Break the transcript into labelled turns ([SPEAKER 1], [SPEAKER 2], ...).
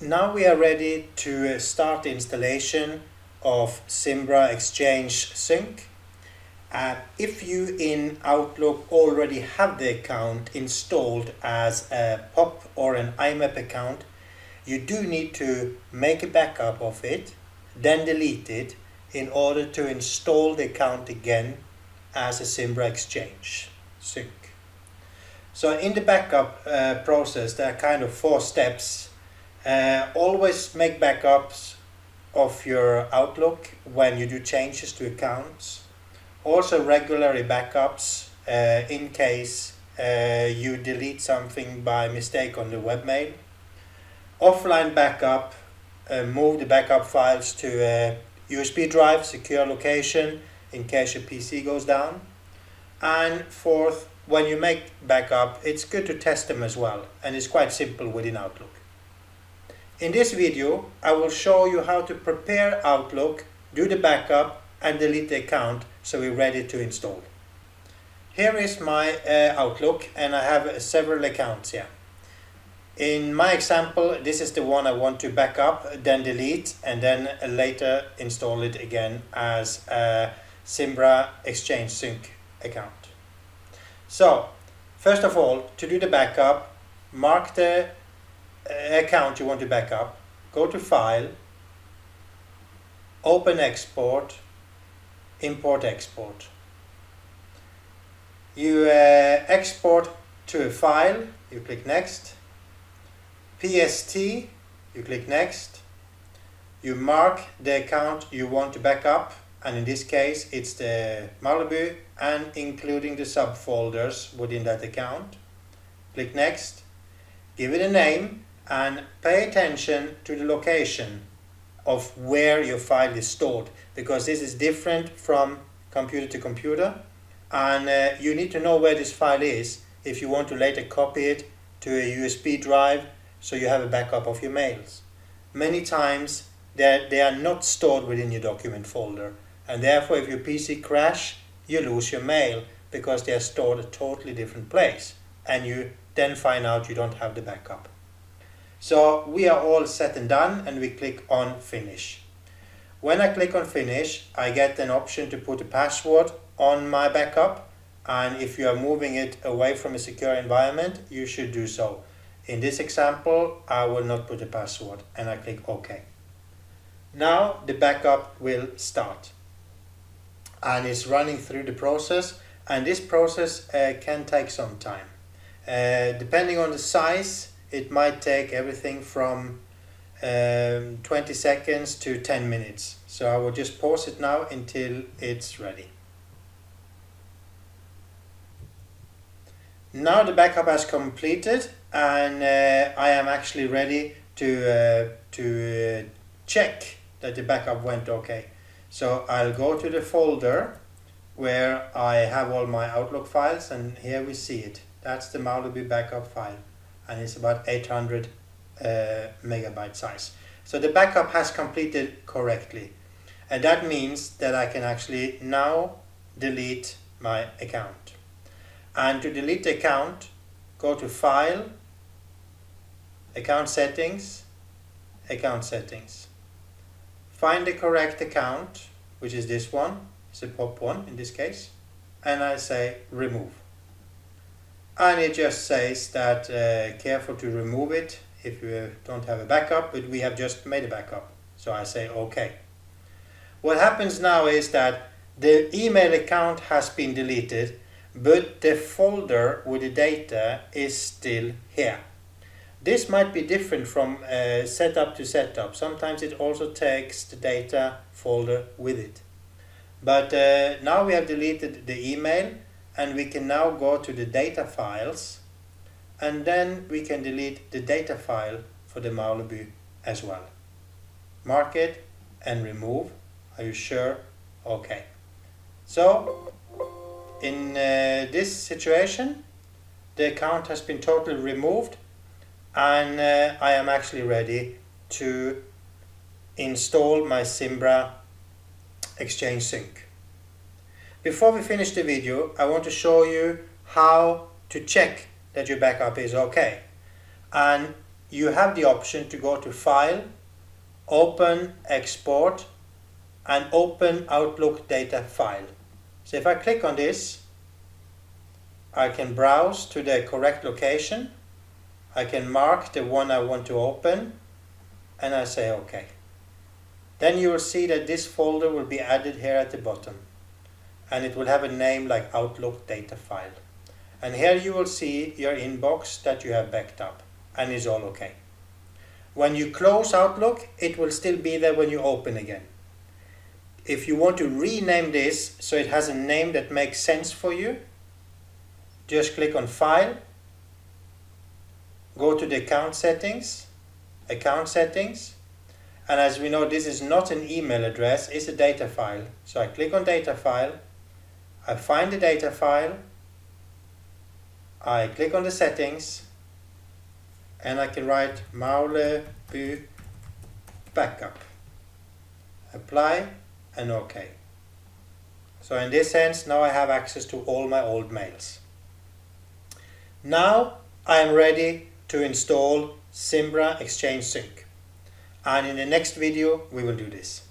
[SPEAKER 1] Now we are ready to start the installation of Zimbra Exchange Sync. If you in Outlook already have the account installed as a POP or an IMAP account, you do need to make a backup of it, then delete it in order to install the account again as a Zimbra Exchange Sync. So in the backup process, there are kind of 4 steps. Always make backups of your Outlook when you do changes to accounts. Also regularly backups in case you delete something by mistake on the webmail. Offline backup, move the backup files to a USB drive, secure location in case your PC goes down. And fourth, when you make backup, it's good to test them as well, and it's quite simple within Outlook. In this video, I will show you how to prepare Outlook, do the backup and delete the account so we're ready to install. Here is my Outlook, and I have several accounts here. In my example, this is the one I want to back up, then delete, and then later install it again as a Zimbra Exchange Sync account. So, first of all, to do the backup, mark the account you want to back up, go to File, Open Export, Import Export. You export to a file, you click Next. PST, you click Next. You mark the account you want to back up, and in this case it's the Malibu and including the subfolders within that account. Click Next. Give it a name and pay attention to the location of where your file is stored, because this is different from computer to computer, and you need to know where this file is if you want to later copy it to a USB drive so you have a backup of your mails. Many times they are not stored within your document folder, and therefore if your PC crash, you lose your mail because they are stored at a totally different place, and you then find out you don't have the backup. So we are all set and done, and we click on Finish. When I click on Finish, I get an option to put a password on my backup, and if you are moving it away from a secure environment, you should do so. In this example, I will not put a password, and I click OK. Now the backup will start, and it's running through the process, and this process can take some time. Depending on the size, it might take everything from 20 seconds to 10 minutes. So I will just pause it now until it's ready. Now the backup has completed, and I am actually ready to check that the backup went okay. So I'll go to the folder where I have all my Outlook files, and here we see it. That's the Malibu backup file, and it's about 800 megabyte size. So the backup has completed correctly, and that means that I can actually now delete my account. And to delete the account, go to File, Account Settings, Account Settings. Find the correct account, which is this one. It's a POP1 in this case, and I say Remove. And it just says that careful to remove it if you don't have a backup, but we have just made a backup. So I say OK. What happens now is that the email account has been deleted, but the folder with the data is still here. This might be different from setup to setup. Sometimes it also takes the data folder with it. But now we have deleted the email, and we can now go to the data files, and then we can delete the data file for the Malibu as well. Mark it and remove. Are you sure? Okay. So in this situation, the account has been totally removed, and I am actually ready to install my Zimbra Exchange Sync. Before we finish the video, I want to show you how to check that your backup is okay. And you have the option to go to File, Open, Export, and Open Outlook Data File. So if I click on this, I can browse to the correct location. I can mark the one I want to open, and I say OK. Then you will see that this folder will be added here at the bottom, and it will have a name like Outlook Data File. And here you will see your inbox that you have backed up, and it's all OK. When you close Outlook, it will still be there when you open again. If you want to rename this so it has a name that makes sense for you, just click on File, go to the Account Settings, and as we know, this is not an email address, it's a data file. So I click on Data File, I find the data file, I click on the settings, and I can write Maulebu Backup, apply, and OK. So in this sense, now I have access to all my old mails. Now I am ready to install Zimbra Exchange Sync, and in the next video we will do this.